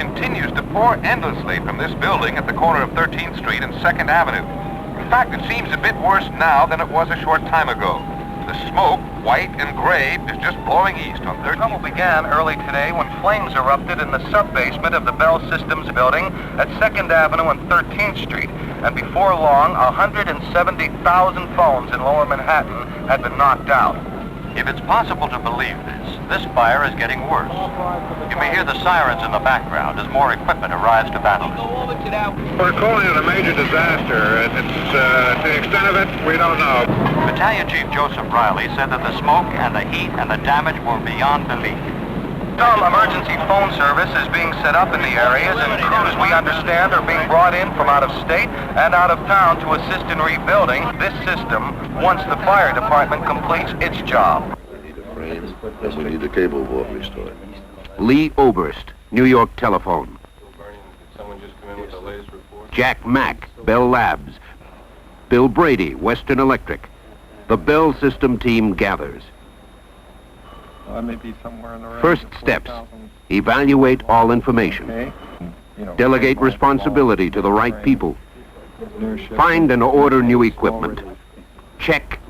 continues to pour endlessly from this building at the corner of 13th Street and 2nd Avenue. In fact, it seems a bit worse now than it was a short time ago. The smoke, white and gray, is just blowing east on 13th. Trouble began early today when flames erupted in the sub-basement of the Bell Systems building at 2nd Avenue and 13th Street. And before long, 170,000 phones in Lower Manhattan had been knocked out. If it's possible to believe this fire is getting worse. You may hear the sirens in the background as more equipment arrives to battle it. We're calling it a major disaster. To the extent of it, we don't know. Battalion Chief Joseph Riley said that the smoke and the heat and the damage were beyond belief. Some emergency phone service is being set up in the areas, and crews we understand are being brought in from out of state and out of town to assist in rebuilding this system once the fire department completes its job. We need a frame, and we need the cable vault restored. Lee Oberst, New York Telephone. Jack Mack, Bell Labs. Bill Brady, Western Electric. The Bell System team gathers. Maybe somewhere in the range First of steps, 4,000. evaluate all information. Okay. Delegate responsibility to the right people. Find and order new equipment. Check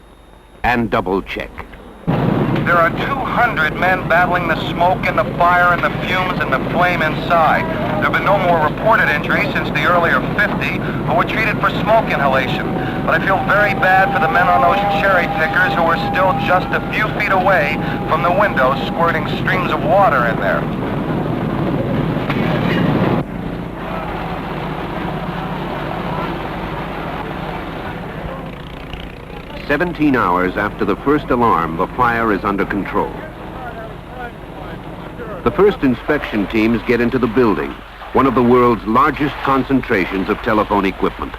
and double check. There are 200 men battling the smoke and the fire and the fumes and the flame inside. There have been no more reported injuries since the earlier 50 who were treated for smoke inhalation. But I feel very bad for the men on those cherry pickers who are still just a few feet away from the windows, squirting streams of water in there. "17 hours after the first alarm, the fire is under control. The first inspection teams get into the building, one of the world's largest concentrations of telephone equipment.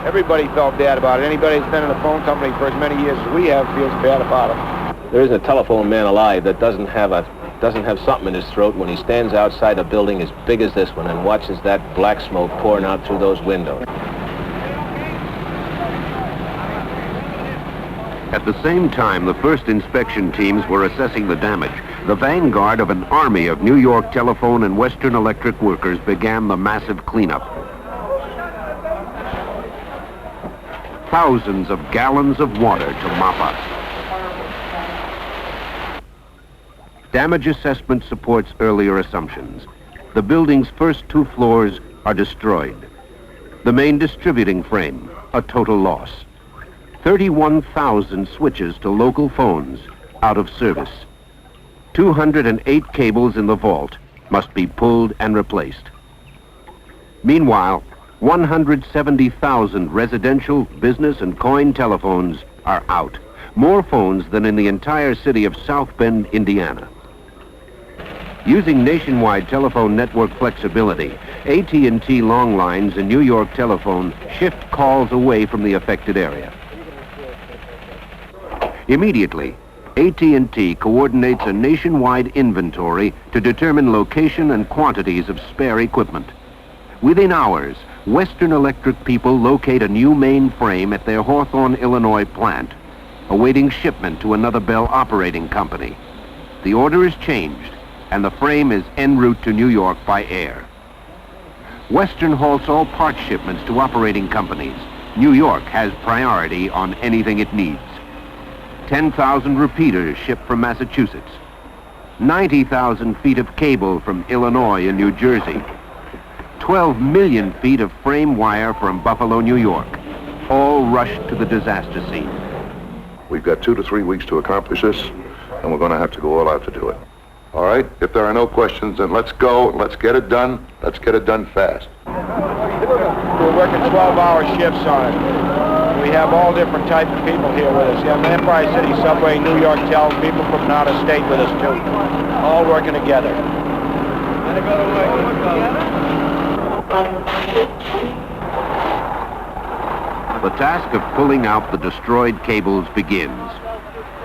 Everybody felt bad about it. Anybody that's been in a phone company for as many years as we have feels bad about it. There isn't a telephone man alive that doesn't have something in his throat when he stands outside a building as big as this one and watches that black smoke pouring out through those windows. At the same time the first inspection teams were assessing the damage, the vanguard of an army of New York Telephone and Western Electric workers began the massive cleanup. Thousands of gallons of water to mop up. Damage assessment supports earlier assumptions. The building's first 2 floors are destroyed. The main distributing frame, a total loss. 31,000 switches to local phones out of service. 208 cables in the vault must be pulled and replaced. Meanwhile, 170,000 residential, business, and coin telephones are out. More phones than in the entire city of South Bend, Indiana. Using nationwide telephone network flexibility, AT&T long lines and New York Telephone shift calls away from the affected area. Immediately, AT&T coordinates a nationwide inventory to determine location and quantities of spare equipment. Within hours, Western Electric people locate a new mainframe at their Hawthorne, Illinois plant, awaiting shipment to another Bell operating company. The order is changed, and the frame is en route to New York by air. Western halts all part shipments to operating companies. New York has priority on anything it needs. 10,000 repeaters shipped from Massachusetts. 90,000 feet of cable from Illinois and New Jersey. 12 million feet of frame wire from Buffalo, New York. All rushed to the disaster scene. We've got 2 to 3 weeks to accomplish this, and we're going to have to go all out to do it. All right? If there are no questions, then let's go. Let's get it done. Let's get it done fast. We're working 12-hour shifts on it. We have all different types of people here with us. You have Enterprise City Subway, New York Tel, people from out of state with us too. All working together. The task of pulling out the destroyed cables begins.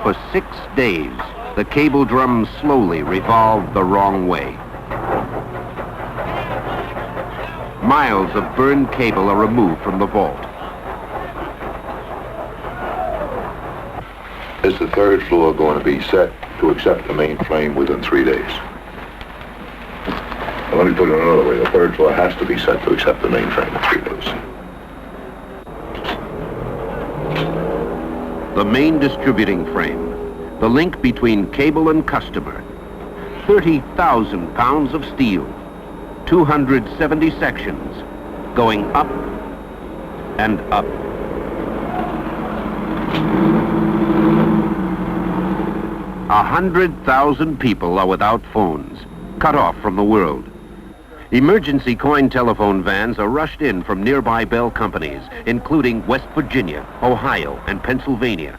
For 6 days, the cable drums slowly revolve the wrong way. Miles of burned cable are removed from the vault. Is the 3rd floor going to be set to accept the main frame within 3 days? Well, let me put it another way. The third floor has to be set to accept the mainframe if we lose. The main distributing frame, the link between cable and customer. 30,000 pounds of steel, 270 sections, going up and up. A 100,000 people are without phones, cut off from the world. Emergency coin telephone vans are rushed in from nearby Bell companies, including West Virginia, Ohio, and Pennsylvania.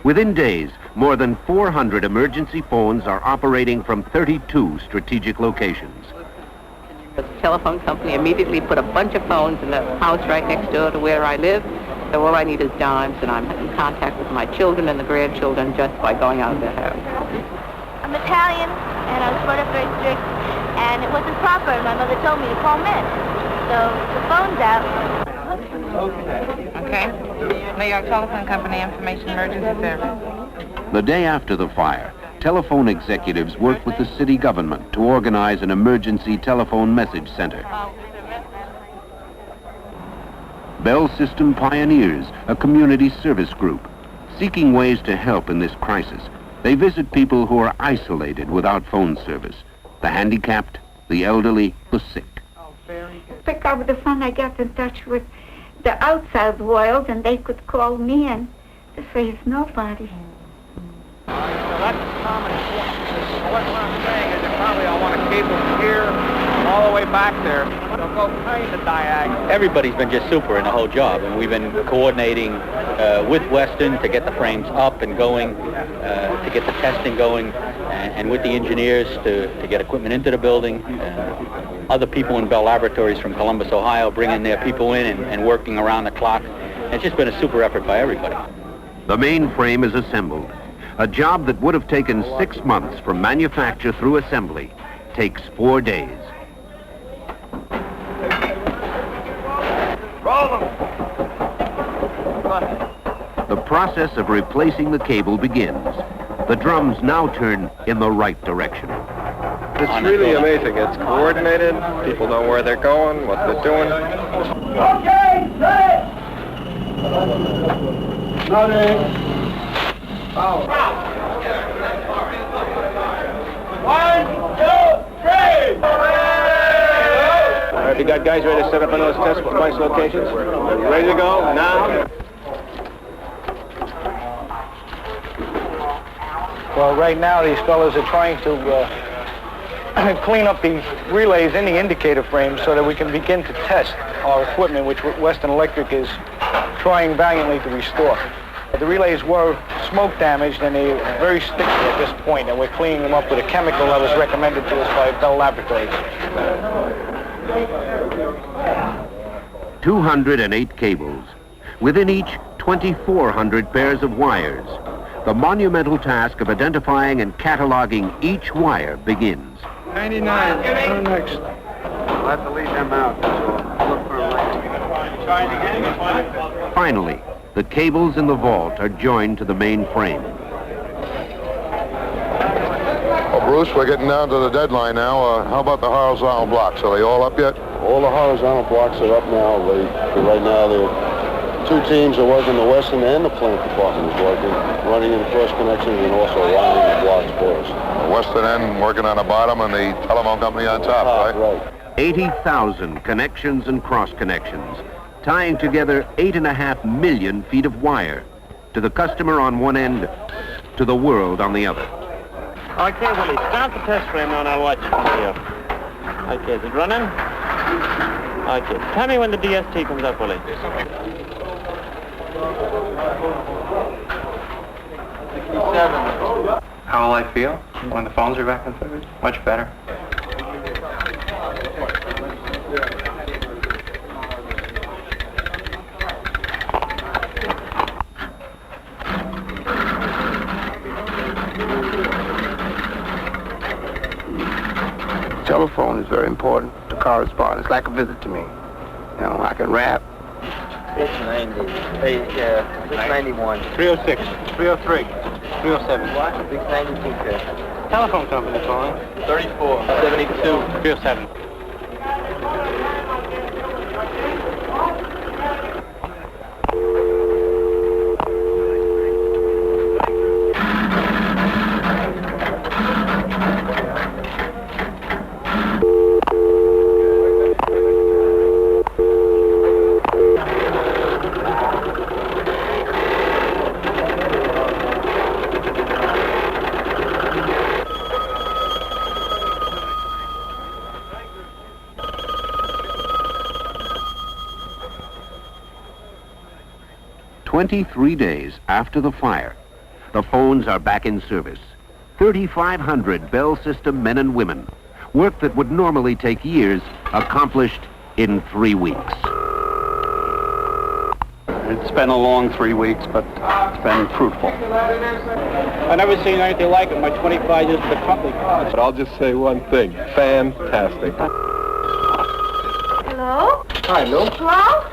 Within days, more than 400 emergency phones are operating from 32 strategic locations. The telephone company immediately put a bunch of phones in the house right next door to where I live. So all I need is dimes, and I'm in contact with my children and the grandchildren just by going out of their house. I'm Italian, and I was brought up very strict, and it wasn't proper, and my mother told me to call men. So the phone's out. Okay. New York Telephone Company Information Emergency Service. The day after the fire, telephone executives worked with the city government to organize an emergency telephone message center. Bell System Pioneers, a community service group, seeking ways to help in this crisis. They visit people who are isolated without phone service, the handicapped, the elderly, the sick. Pick up the phone, I got in touch with the outside world, and they could call me, and there is nobody. That's common. What I'm saying is that probably I want a cable from here all the way back there. They'll go kind of diagonal. Everybody's been just super in the whole job, and we've been coordinating with Western to get the frames up and going, to get the testing going, and with the engineers to get equipment into the building. Other people in Bell Laboratories from Columbus, Ohio, bringing their people in and working around the clock. It's just been a super effort by everybody. The mainframe is assembled. A job that would have taken 6 months from manufacture through assembly takes 4 days. The process of replacing the cable begins. The drums now turn in the right direction. It's really amazing. It's coordinated. People know where they're going, what they're doing. Okay, set! Nothing. Power. 1, 2, 3! All right, we got guys ready to set up on those test device locations. Ready to go now? Well, right now these fellows are trying to clean up the relays in the indicator frame so that we can begin to test our equipment, which Western Electric is trying valiantly to restore. The relays were smoke damaged, and they are very sticky at this point, and we're cleaning them up with a chemical that was recommended to us by Bell Laboratories. 208 cables. Within each, 2,400 pairs of wires. The monumental task of identifying and cataloging each wire begins. 99, next. We'll have to leave them out. Look for them. Finally, the cables in the vault are joined to the main frame. Well, Bruce, we're getting down to the deadline now. How about the horizontal blocks? Are they all up yet? All the horizontal blocks are up now. Right now, they're 2 teams are working. The Western and the plant department is working, running in cross connections and also wiring the blocks for us. The Western end working on the bottom and the telephone company on top, right? Right. 80,000 connections and cross connections, tying together 8.5 million feet of wire, to the customer on one end, to the world on the other. Okay, Willie, start the test frame now and I'll watch it for you. Okay, is it running? Okay, tell me when the DST comes up, Willie. 67. How will I feel when the phones are back in service? Much better. Telephone is very important to correspond. It's like a visit to me. You know, I can rap. 690. Hey, 691. 306. 303. 307. 692, sir. Telephone company calling. 34, 72. 307. "23 days after the fire, the phones are back in service. 3,500 Bell System men and women. Work that would normally take years, accomplished in 3 weeks. It's been a long 3 weeks, but it's been fruitful. I've never seen anything like it in my 25 years with the company. But I'll just say one thing. Fantastic. Hello? Hi, Lou. Hello?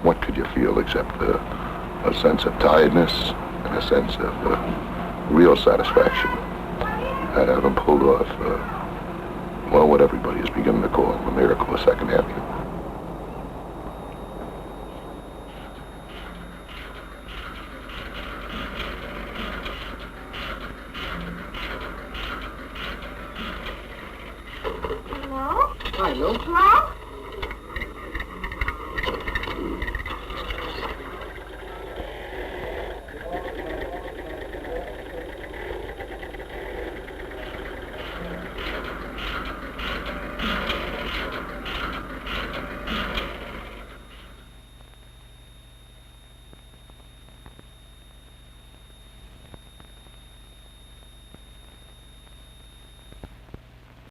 What could you feel except a sense of tiredness and a sense of real satisfaction at having pulled off, well, what everybody is beginning to call a miracle of Second Avenue.